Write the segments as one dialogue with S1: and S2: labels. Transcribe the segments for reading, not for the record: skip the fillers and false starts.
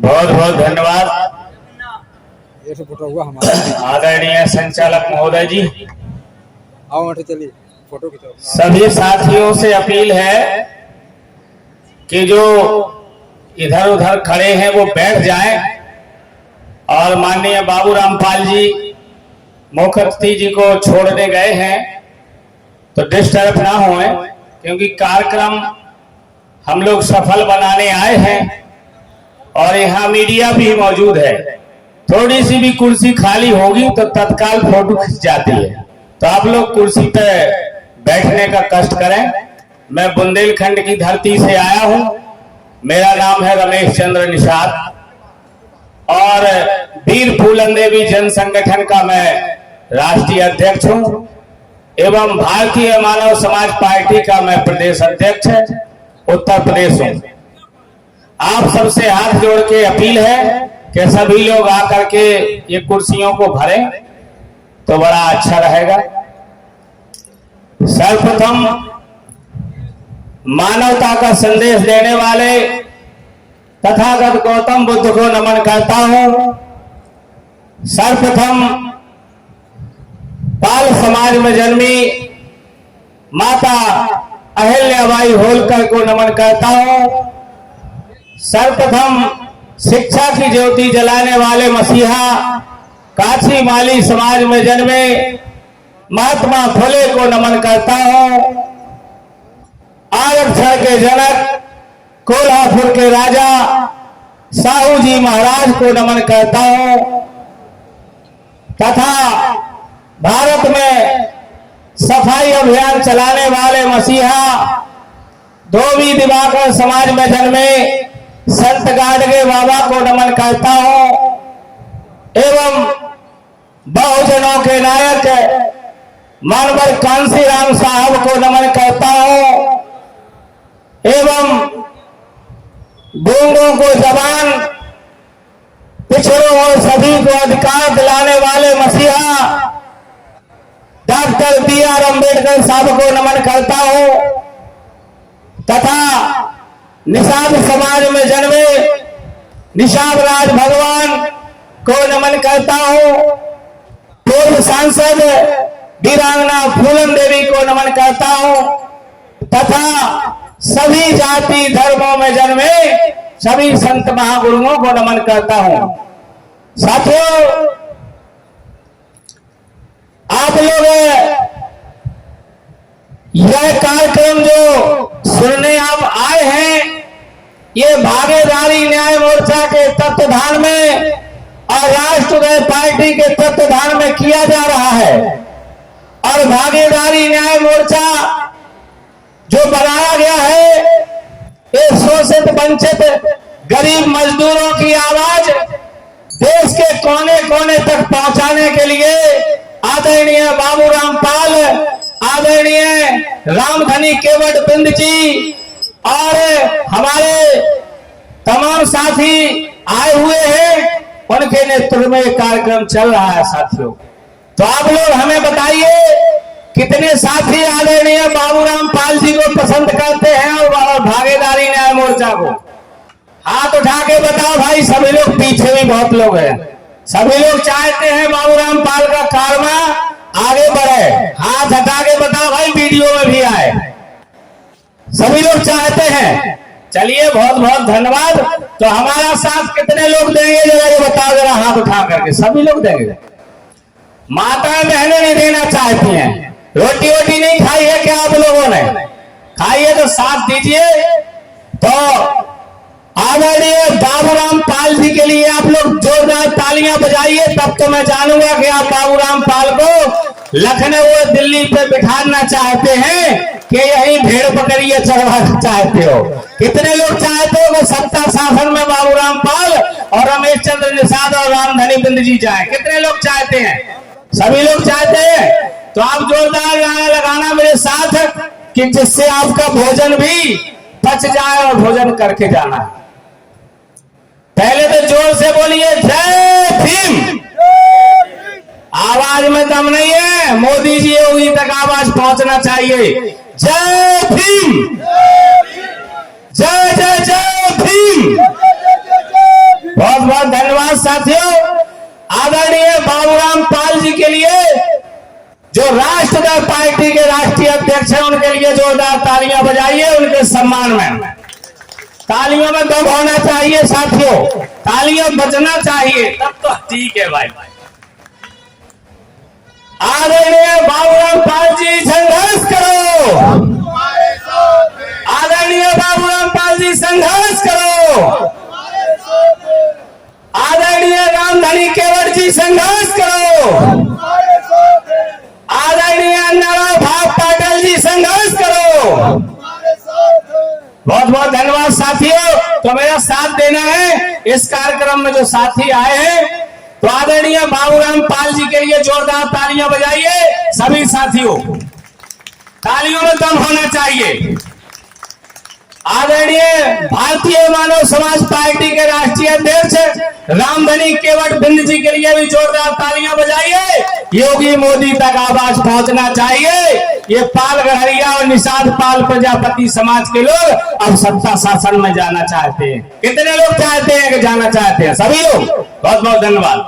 S1: बहुत बहुत धन्यवाद
S2: ये सब फोटो हुआ हमारा।
S1: आदरणीय संचालक महोदय जी।
S2: आओ बेटे चलिए फोटो खिंचाओ।
S1: सभी साथियों से अपील है कि जो इधर उधर खड़े हैं वो बैठ जाएं और माननीय बाबू रामपाल जी मुख्य अतिथि जी को छोड़ने गए हैं तो डिस्टर्ब ना होए, क्योंकि कार्यक्रम हम लोग सफल बनाने आए हैं और यहाँ मीडिया भी मौजूद है। थोड़ी सी भी कुर्सी खाली होगी तो तत्काल फोटो खिंच जाती है, तो आप लोग कुर्सी पे बैठने का कष्ट करें। मैं बुंदेलखंड की धरती से आया हूं, मेरा नाम है रमेश चंद्र निषाद और वीर फूलन देवी जन संगठन का मैं राष्ट्रीय अध्यक्ष हूं एवं भारतीय मानव समाज पार्टी का मैं प्रदेश अध्यक्ष उत्तर प्रदेश हूं। आप सबसे हाथ जोड़ के अपील है कि सभी लोग आकर के ये कुर्सियों को भरें तो बड़ा अच्छा रहेगा। सर्वप्रथम मानवता का संदेश देने वाले तथागत गौतम बुद्ध को नमन करता हूं। सर्वप्रथम पाल समाज में जन्मी माता अहिल्याबाई होलकर को नमन करता हूं। सर्वप्रथम शिक्षा की ज्योति जलाने वाले मसीहा काशी माली समाज में जन्मे महात्मा फुले को नमन करता हूं। आरक्षण के जनक कोल्हापुर के राजा साहू जी महाराज को नमन करता हूं तथा भारत में सफाई अभियान चलाने वाले मसीहा धोबी दिवाकर समाज में जन्मे संत गाडगे बाबा को नमन करता हूं एवं बहुजनों के नायक मानवर कांसीराम साहब को नमन करता हूं एवं गूंगों को जबान, पिछड़ों और सभी को अधिकार दिलाने वाले मसीहा डॉक्टर बी.आर. अम्बेडकर साहब को नमन करता हूं तथा निषाद समाज में जन्मे निषाद राज भगवान को नमन करता हूं। पूर्व सांसद वीरांगना फूलन देवी को नमन करता हूं तथा सभी जाति धर्मों में जन्मे सभी संत महागुरुओं को नमन करता हूं। साथियों, आप लोग यह कार्यक्रम जो सुनने आप आए हैं ये भागीदारी न्याय मोर्चा के तत्वाधान में और राष्ट्रीय पार्टी के तत्वाधान में किया जा रहा है और भागीदारी न्याय मोर्चा जो बनाया गया है ये शोषित वंचित गरीब मजदूरों की आवाज देश के कोने कोने तक पहुंचाने के लिए आदरणीय बाबू रामपाल, आदरणीय रामधनी केवट बिंद जी और हमारे तमाम साथी आए हुए हैं, उनके नेतृत्व में कार्यक्रम चल रहा है। साथियों, तो आप लोग हमें बताइए कितने साथी आदरणीय बाबू रामपाल जी को पसंद करते हैं और भागीदारी न्याय मोर्चा को? हाथ उठा के बताओ भाई। सभी लोग, पीछे भी बहुत लोग हैं, सभी लोग चाहते हैं बाबू रामपाल का कारवा आगे बढ़े। हाथ हटा के बताओ भाई, वीडियो में भी आए। सभी लोग चाहते हैं। चलिए, बहुत बहुत धन्यवाद। तो हमारा साथ कितने लोग देंगे जरा ये बताओ, जरा हाथ उठा करके। सभी लोग देंगे। माताएं बहनें नहीं देना चाहती हैं। रोटी वोटी नहीं खाई है क्या आप लोगों ने? खाइए तो साथ दीजिए। तो आदरणीय बाबू रामपाल जी के लिए आप लोग जोरदार तालियां बजाइए, तब तो मैं जानूंगा कि आप बाबू रामपाल को लखनऊ और दिल्ली पे बिठाना चाहते हैं कि यही भेड़ बकरियां चढ़वाना चाहते हो। कितने लोग चाहते हो कि सत्ता शासन में बाबू रामपाल और रमेश चंद्र निषाद और रामधनी बिंद जी जाए? कितने लोग चाहते हैं? सभी लोग चाहते हैं। तो आप जोरदार गाना लगाना मेरे साथ कि जिससे आपका भोजन भी पच जाए और भोजन करके जाना है। पहले तो जोर से बोलिए जय भीम। आवाज में दम नहीं है, मोदी जी योगी तक आवाज पहुंचना चाहिए। जय भीम, जय जय जय भीम। बहुत धन्यवाद साथियों। आदरणीय बाबूराम पाल जी के लिए, जो राष्ट्रीय पार्टी के राष्ट्रीय अध्यक्ष हैं, उनके लिए जोरदार तालियां बजाइए। उनके सम्मान में तालियों में दम होना चाहिए साथियों, तालियां बजना चाहिए, तब तो ठीक है भाई। आदरणीय बाबूराम पाल जी संघर्ष करो, आदरणीय बाबूराम पाल जी संघर्ष करो, आदरणीय रामधनी केवट जी संघर्ष करो, आदरणीय अन्नाराव भाव पाटिल जी संघर्ष करो। बहुत बहुत धन्यवाद साथियों। तो मेरा साथ देना है इस कार्यक्रम में जो साथी आए हैं, तो आदरणीय बाबूराम पाल जी के लिए जोरदार तालियां बजाइए सभी साथियों, तालियों में दम होना चाहिए। आदरणीय भारतीय मानव समाज पार्टी के राष्ट्रीय अध्यक्ष रामधनी केवट बिंद जी के लिए भी जोरदार तालियां बजाइए। योगी मोदी तक आवाज पहुंचना चाहिए। ये पाल गढ़िया और निषाद पाल प्रजापति समाज के लोग अब सत्ता शासन में जाना चाहते हैं। कितने लोग चाहते हैं कि जाना चाहते हैं? सभी लोग। बहुत बहुत धन्यवाद।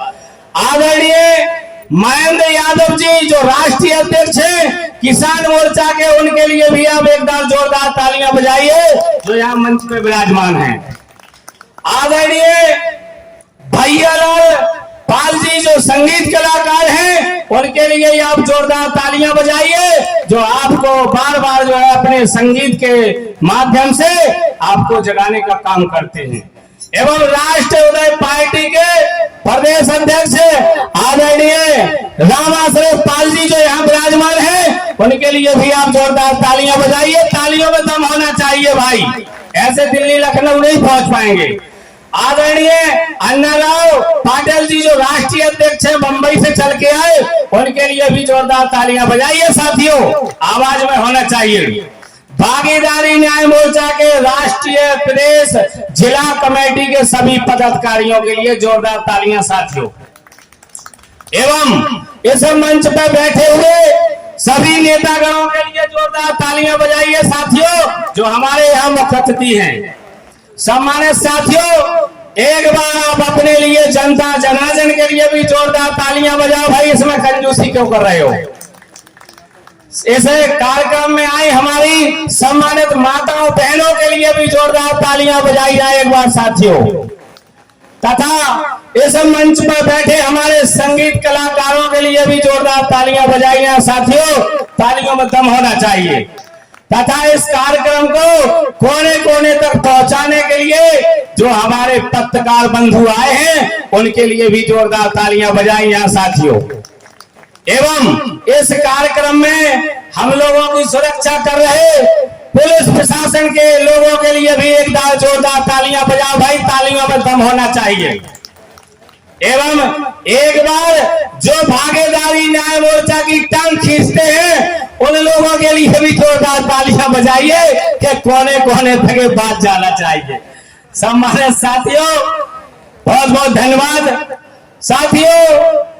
S1: आदरणीय महेंद्र यादव जी जो राष्ट्रीय अध्यक्ष हैं किसान मोर्चा के, उनके लिए भी आप एक बार जोरदार तालियां बजाइए, जो यहाँ मंच पे विराजमान हैं। आदरणीय भैयालाल पाल जी जो संगीत कलाकार हैं, उनके लिए आप जोरदार तालियां बजाइए, जो आपको बार बार जो है अपने संगीत के माध्यम से आपको जगाने का काम करते हैं। एवं राष्ट्रीय उदय पार्टी के प्रदेश अध्यक्ष आदरणीय रामाश्रय पाल जी जो यहाँ विराजमान हैं, उनके लिए भी आप जोरदार तालियां बजाइए। तालियों में दम होना चाहिए भाई, ऐसे दिल्ली लखनऊ नहीं पहुंच पाएंगे। आदरणीय अन्नाराव पाटिल जी जो राष्ट्रीय अध्यक्ष है, मुंबई से चल के आए, उनके लिए भी जोरदार तालियां बजाइए साथियों, आवाज में होना चाहिए। भागीदारी न्याय मोर्चा के राष्ट्रीय प्रदेश जिला कमेटी के सभी पदाधिकारियों के लिए जोरदार तालियां साथियों। एवं इस मंच पर बैठे हुए सभी नेतागणों के लिए जोरदार तालियां बजाइए साथियों, जो हमारे यहाँ मुख्य अतिथि हैं। सम्मानित साथियों, एक बार आप अपने लिए जनता जनार्दन के लिए भी जोरदार तालियां बजाओ भाई। इसमें कंजूसी क्यों कर रहे हो? इस कार्यक्रम में आई हमारी सम्मानित माताओं बहनों के लिए भी जोरदार तालियां बजाई जाए एक बार साथियों। तथा इस मंच पर बैठे हमारे संगीत कलाकारों के लिए भी जोरदार तालियां बजाई जाए साथियों, तालियों में दम होना चाहिए। तथा इस कार्यक्रम को कोने कोने तक पहुंचाने के लिए जो हमारे पत्रकार बंधु आए हैं, उनके लिए भी जोरदार तालियां बजाई जाए साथियों। एवं इस कार्यक्रम में हम लोगों की सुरक्षा कर रहे पुलिस प्रशासन के लोगों के लिए भी एक बार जोरदार तालियां बजाओ भाई, तालियों में दम होना चाहिए। एवं एक बार जो भागीदारी न्याय मोर्चा की टांग खींचते हैं, उन लोगों के लिए भी जोरदार तालियां बजाइए कि कोने कोने तक बात जाना चाहिए। सम्मानित साथियों, बहुत बहुत धन्यवाद साथियों।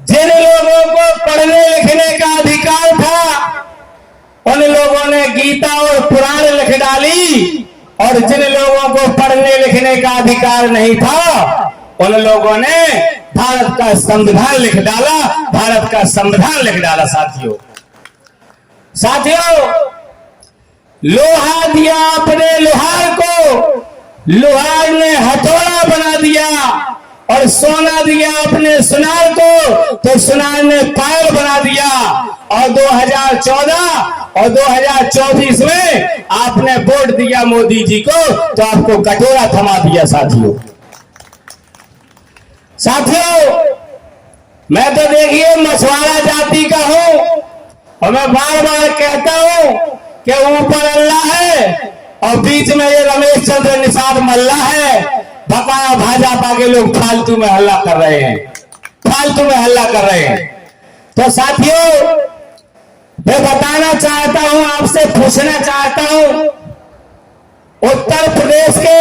S1: जिन लोगों को पढ़ने लिखने का अधिकार था, उन लोगों ने गीता और पुराण लिख डाली, और जिन लोगों को पढ़ने लिखने का अधिकार नहीं था, उन लोगों ने भारत का संविधान लिख डाला, भारत का संविधान लिख डाला साथियों। साथियों, लोहा दिया अपने लोहार को, लोहार ने हथौड़ा बना दिया, और सोना दिया अपने सुनार को, तो सुनार ने पायल बना दिया। और 2014 और 2024 में आपने वोट दिया मोदी जी को, तो आपको कटोरा थमा दिया साथियों। साथियों, मैं तो देखिए मछुआरा जाति का हूं, और मैं बार बार कहता हूं कि ऊपर अल्लाह है और बीच में ये रमेश चंद्र निषाद मल्ला है। बकाया भाजपा के लोग फालतू में हल्ला कर रहे हैं, फालतू में हल्ला कर रहे हैं। तो साथियों, मैं बताना चाहता हूं, आपसे पूछना चाहता हूं, उत्तर प्रदेश के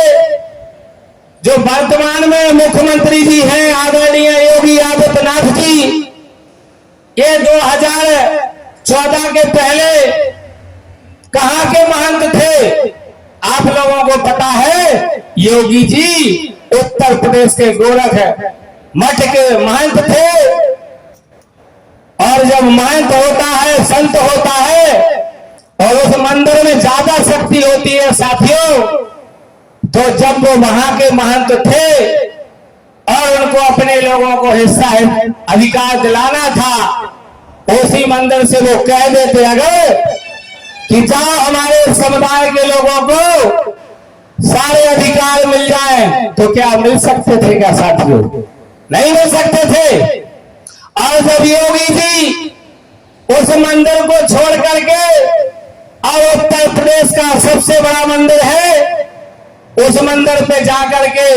S1: जो वर्तमान में मुख्यमंत्री जी हैं आदरणीय योगी आदित्यनाथ जी, ये 2014 के पहले कहां के महंत थे? आप लोगों को पता है, योगी जी उत्तर प्रदेश के गोरख मठ के महंत थे। और जब महंत होता है, संत होता है, और उस मंदिर में ज्यादा शक्ति होती है साथियों, तो जब वो वहां के महंत थे और उनको अपने लोगों को हिस्सा अधिकार दिलाना था, उसी मंदिर से वो कह देते अगर कि जाओ हमारे समुदाय के लोगों को सारे अधिकार मिल जाए, तो क्या मिल सकते थे क्या साथियों? नहीं मिल सकते थे। और जब योगी जी उस मंदिर को छोड़ करके और उत्तर प्रदेश का सबसे बड़ा मंदिर है, उस मंदिर पे जाकर के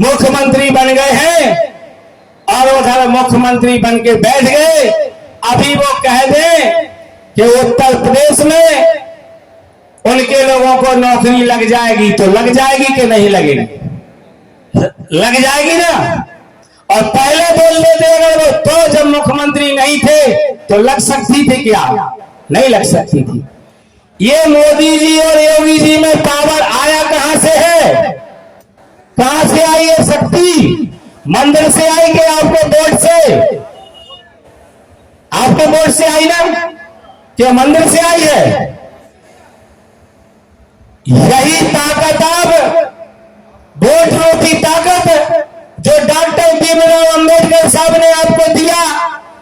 S1: मुख्यमंत्री बन गए हैं और उधर मुख्यमंत्री बन के बैठ गए, अभी वो कह दें कि उत्तर प्रदेश में उनके लोगों को नौकरी लग जाएगी, तो लग जाएगी कि नहीं लगेगी? लग जाएगी ना। और पहले बोल देते अगर वो, तो जब मुख्यमंत्री नहीं थे तो लग सकती थी क्या? नहीं लग सकती थी। ये मोदी जी और योगी जी में पावर आया कहां से है? कहां से आई है शक्ति? मंदिर से आई कि आपके वोट से? आपके वोट से आई ना, क्या मंदिर से आई है? यही ताकत अब वोट रोटी ताकत जो डॉक्टर भीमराव अंबेडकर साहब ने आपको दिया,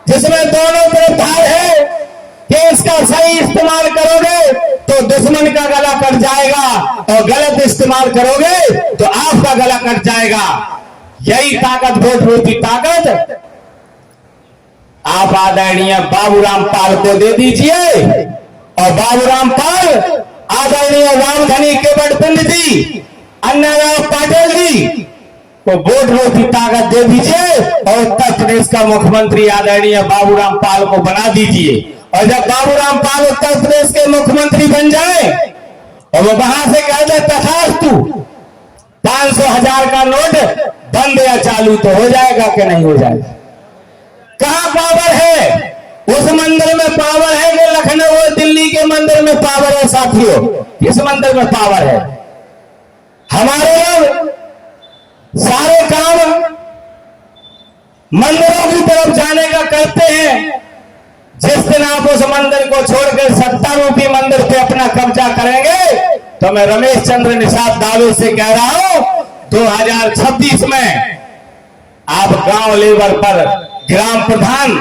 S1: जिसमें दोनों तरफ धार है कि इसका सही इस्तेमाल करोगे तो दुश्मन का गला कट जाएगा और गलत इस्तेमाल करोगे तो आपका गला कट जाएगा। यही ताकत, वोट रोटी ताकत आप आदरणीय बाबूराम पाल को दे दीजिए और बाबूराम पाल आदरणीय रामधनी केवट जी, अन्नाराव पाटिल जी को वोट रोटी ताकत दे दीजिए और उत्तर प्रदेश का मुख्यमंत्री आदरणीय बाबूराम पाल को बना दीजिए। और जब बाबूराम पाल उत्तर प्रदेश के मुख्यमंत्री बन जाए और वो वहां से कह दे तथास्तु 500,000 का नोट बंद या चालू, तो हो जाएगा कि नहीं हो जाएगा? कहां पावर है? उस मंदिर में पावर है कि लखनऊ और दिल्ली के मंदिर में पावर है साथियों? किस मंदिर में पावर है? हमारे लोग सारे काम मंदिरों की तरफ जाने का करते हैं। जिस दिन आप उस मंदिर को छोड़कर सत्ता रूपी मंदिर पे अपना कब्जा करेंगे, तो मैं रमेश चंद्र निषाद दावे से कह रहा हूं 2026 में आप गांव लेवल पर ग्राम प्रधान,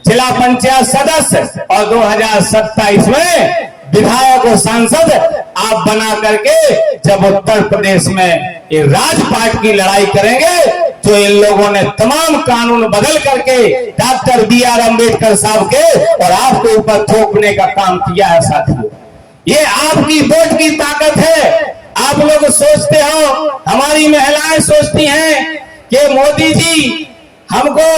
S1: जिला पंचायत सदस्य और 2027 में विधायक और सांसद आप बना करके जब उत्तर प्रदेश में ये राजपाट की लड़ाई करेंगे, तो इन लोगों ने तमाम कानून बदल करके डॉक्टर BR अम्बेडकर साहब के और आपके ऊपर थोपने का काम किया है साथियों। ये आपकी वोट की ताकत है। आप लोग सोचते हो, हमारी महिलाएं सोचती हैं कि मोदी जी हमको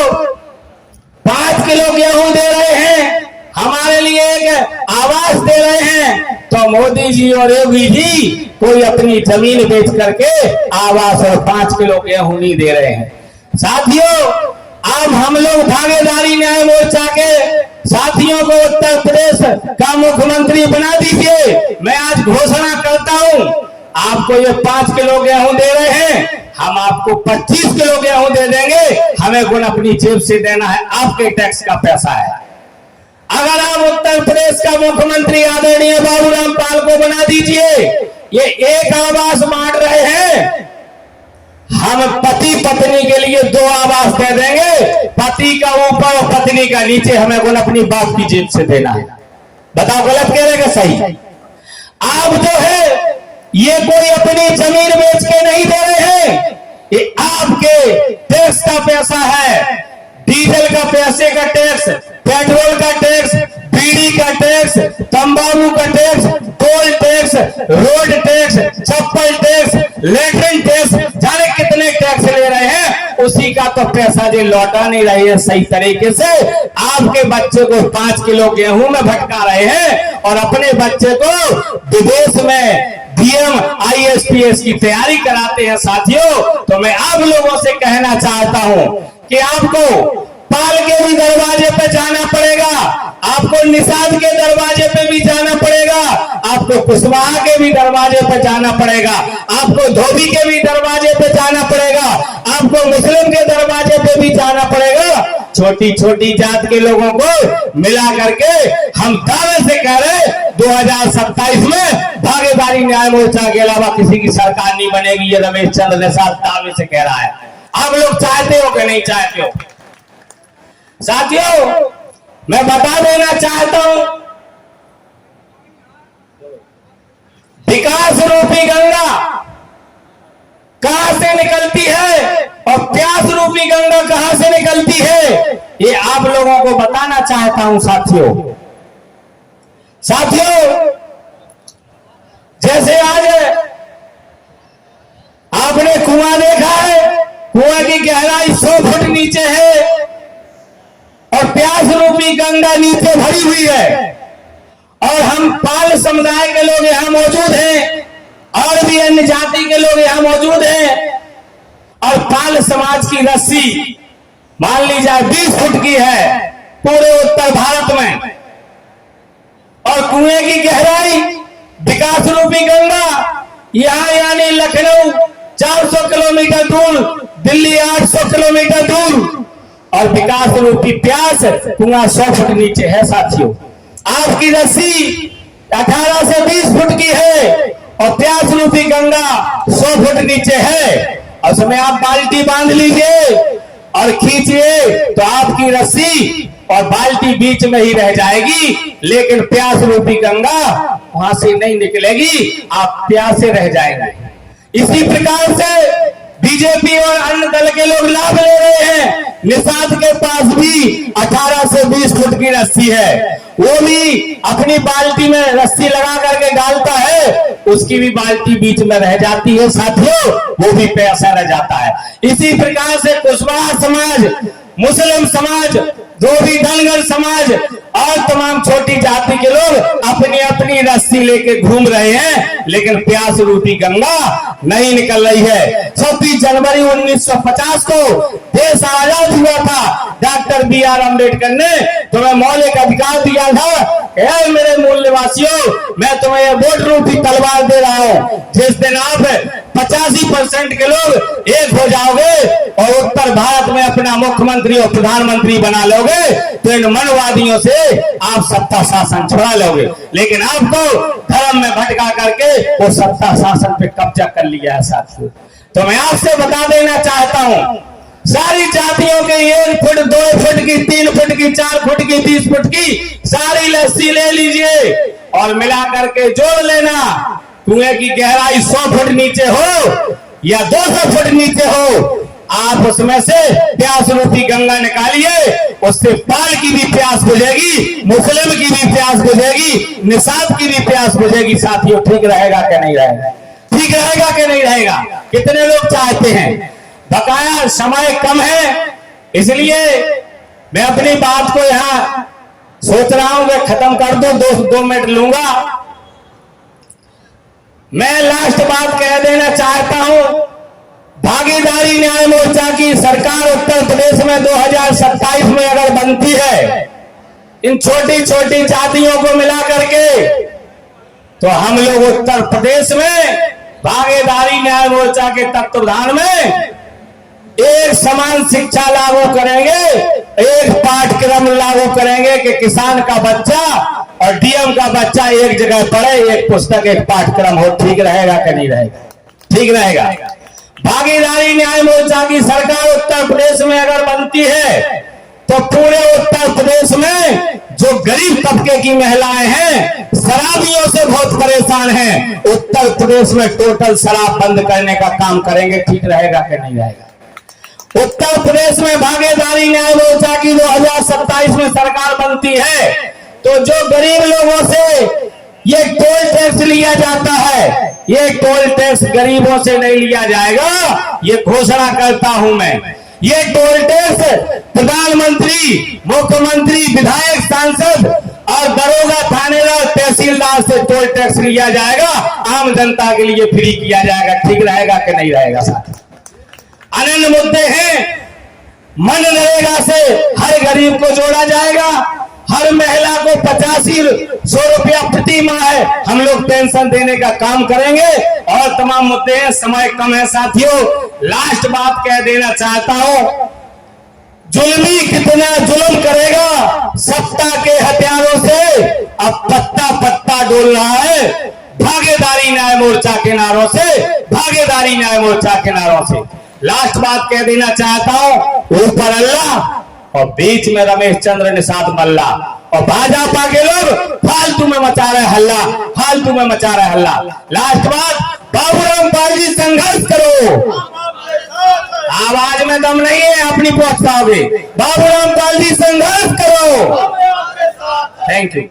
S1: 5 किलो गेहूं दे रहे हैं, हमारे लिए एक आवास दे रहे हैं, तो मोदी जी और योगी जी कोई अपनी जमीन बेच करके आवास और 5 किलो गेहूं नहीं दे रहे हैं साथियों। अब हम लोग भागीदारी न्याय मोर्चा के साथियों को उत्तर प्रदेश का मुख्यमंत्री बना दीजिए। मैं आज घोषणा करता हूं, आपको ये 5 किलो गेहूं दे रहे हैं, हम आपको 25 किलो गेहूं दे देंगे, हमें गुण अपनी जेब से देना है, आपके टैक्स का पैसा है। अगर आप उत्तर प्रदेश का मुख्यमंत्री आदरणीय बाबूराम पाल को बना दीजिए, ये एक आवास बांट रहे हैं, हम पति पत्नी के लिए 2 आवास दे देंगे, पति का ऊपर और पत्नी का नीचे, हमें गुण अपनी बाप की जेब से देना है। बताओ गलत कह रहे हैं सही? आप जो है ये कोई अपनी जमीन बेच के नहीं दे रहे हैं, ये आपके टैक्स का पैसा है। डीजल का पैसे का टैक्स, पेट्रोल का टैक्स, बीड़ी का टैक्स, तंबाकू का tax, toll tax, road tax, चप्पल टैक्स, लेटरिन टैक्स, जाने कितने टैक्स ले रहे हैं, उसी का तो पैसा जो लौटा नहीं रही है सही तरीके से। आपके बच्चे को 5 किलो गेहूं में भटका रहे हैं और अपने बच्चे को विदेश में DM ISPS की तैयारी कराते हैं साथियों। तो मैं आप लोगों से कहना चाहता हूं कि आपको पाल के भी दरवाजे पे जाना पड़ेगा, आपको निषाद के दरवाजे पे भी जाना पड़ेगा, आपको कुशवाहा के भी दरवाजे पे जाना पड़ेगा, आपको धोबी के भी दरवाजे पे जाना पड़ेगा, आपको मुस्लिम के दरवाजे पे भी जाना पड़ेगा। छोटी छोटी जात के लोगों को मिला करके हम दावे से कह रहे 2027 में भागीदारी न्याय मोर्चा के अलावा किसी की सरकार नहीं बनेगी। ये रमेश चंद्र निषाद दावे से कह रहा है। आप लोग चाहते हो कि नहीं चाहते हो? साथियों, मैं बता देना चाहता हूं, विकास रूपी गंगा कहां से निकलती है और प्यास रूपी गंगा कहां से निकलती है, ये आप लोगों को बताना चाहता हूं। साथियों, जैसे आज आपने कुआं देखा है, कुआं की गहराई 100 फुट नीचे है और प्यास रूपी गंगा नीचे भरी हुई है, और हम पाल समुदाय के लोग यहां मौजूद हैं और भी अन्य जाति के लोग यहां मौजूद हैं, और पाल समाज की रस्सी मान ली जाए 20 फुट की है पूरे उत्तर भारत में, और कुएं की गहराई विकास रूपी गंगा यहां यानी लखनऊ 400 किलोमीटर दूर, दिल्ली 800 किलोमीटर दूर, और विकास रूपी प्यास कुआं 100 फुट नीचे है। साथियों, आपकी रस्सी 18 से 20 फुट की है और प्यास रूपी गंगा 100 फुट नीचे है, और उसमें आप बाल्टी बांध लीजिए और खींचिए तो आपकी रस्सी और बाल्टी बीच में ही रह जाएगी, लेकिन प्यास रूपी गंगा वहां से नहीं निकलेगी, आप प्यासे रह जाएंगे। इसी प्रकार से बीजेपी और अन्य दल के लोग लाभ ले रहे हैं। निषाद के पास भी 18 से 20 फुट की रस्सी है, वो भी अपनी बाल्टी में रस्सी लगा करके डालता है, उसकी भी बाल्टी बीच में रह जाती है। साथियों, वो भी प्यासा रह जाता है। इसी प्रकार से कुशवाहा समाज, मुस्लिम समाज, धोबी धनगर समाज और तमाम छोटी जाति के लोग अपनी अपनी रस्सी लेके घूम रहे हैं, लेकिन प्यास रूपी गंगा नहीं निकल रही है। 26 जनवरी 1950 को देश आजाद हुआ था। डॉक्टर BR अम्बेडकर ने तुम्हें मौलिक अधिकार दिया था, मेरे मूल निवासियों, मैं तुम्हें ये वोट रूपी तलवार दे रहा हूं। जिस दिन आप 85% के लोग एक हो जाओगे और उत्तर भारत में अपना मुख्यमंत्री और प्रधानमंत्री बना लोगे, तो इन मनवादियों से आप सत्ता शासन छुड़ा लोगे। लेकिन आपको धर्म में भटका करके वो सत्ता शासन पे कब्जा कर लिया है। साथियों, तो मैं आपसे बता देना चाहता हूं, सारी जातियों के 1 फुट 2 फुट की 3 फुट की 4 फुट की 30 फुट की सारी लस्सी ले लीजिए और मिला करके जोड़ लेना। कुएं की गहराई 100 फुट नीचे हो या 200 फुट नीचे हो, आप उसमें से प्यास रूपी गंगा निकालिए, उससे पाल की भी प्यास बुझेगी, मुस्लिम की भी प्यास बुझेगी, निषाद की भी प्यास बुझेगी। साथियों, ठीक रहेगा कि नहीं रहेगा? ठीक रहेगा कि नहीं रहेगा? कितने लोग चाहते हैं? बकाया समय कम है, इसलिए मैं अपनी बात को यहां सोच रहा हूं कि खत्म कर दूं, 2 मिनट लूंगा। मैं लास्ट बात कह देना चाहता हूं, भागीदारी न्याय मोर्चा की सरकार उत्तर प्रदेश में 2027 में अगर बनती है, इन छोटी छोटी जातियों को मिला करके, तो हम लोग उत्तर प्रदेश में भागीदारी न्याय मोर्चा के तत्वाधान में एक समान शिक्षा लागू करेंगे, एक पाठ्यक्रम लागू करेंगे कि किसान का बच्चा और डीएम का बच्चा एक जगह पढ़े, एक पुस्तक एक पाठ्यक्रम हो। ठीक रहेगा कि नहीं रहेगा? ठीक रहेगा। भागीदारी न्याय मोर्चा की सरकार उत्तर प्रदेश में अगर बनती है, तो पूरे उत्तर प्रदेश में जो गरीब तबके की महिलाएं हैं, शराबियों से बहुत परेशान हैं, उत्तर प्रदेश में टोटल शराब बंद करने का काम करेंगे। ठीक रहेगा कि नहीं रहेगा? उत्तर प्रदेश में भागीदारी न्याय मोर्चा की 2027 में सरकार बनती है, तो जो गरीब लोगों से ये टोल टैक्स लिया जाता है, ये टोल टैक्स गरीबों से नहीं लिया जाएगा। ये घोषणा करता हूं मैं। ये टोल टैक्स प्रधानमंत्री, मुख्यमंत्री, विधायक, सांसद और दरोगा, थानेदार, तहसीलदार से टोल टैक्स लिया जाएगा, आम जनता के लिए फ्री किया जाएगा। ठीक रहेगा कि नहीं रहेगा? साथ अनन्य मुद्दे हैं, मनरेगा से हर गरीब को जोड़ा जाएगा, हर महिला को 85 रुपया प्रति माह है हम लोग पेंशन देने का काम करेंगे। और तमाम मुद्दे हैं, समय कम है साथियों। लास्ट बात कह देना चाहता हूं, जुल्मी कितना जुल्म करेगा सत्ता के हथियारों से, अब पत्ता पत्ता डोल रहा है भागीदारी न्याय मोर्चा के नारों से, भागीदारी न्याय मोर्चा के नारों से। लास्ट बात कह देना चाहता हूं, ऊपर अल्लाह और बीच में रमेश चंद्र निषाद मल्ला और भाजपा के लोग फालतू में मचा रहे हल्ला, फालतू में मचा रहे हल्ला। लास्ट बात, बाबूराम पाल जी संघर्ष करो, आवाज में दम नहीं है, अपनी पहुंच पाओगे। बाबूराम पाल जी संघर्ष करो। Thank you.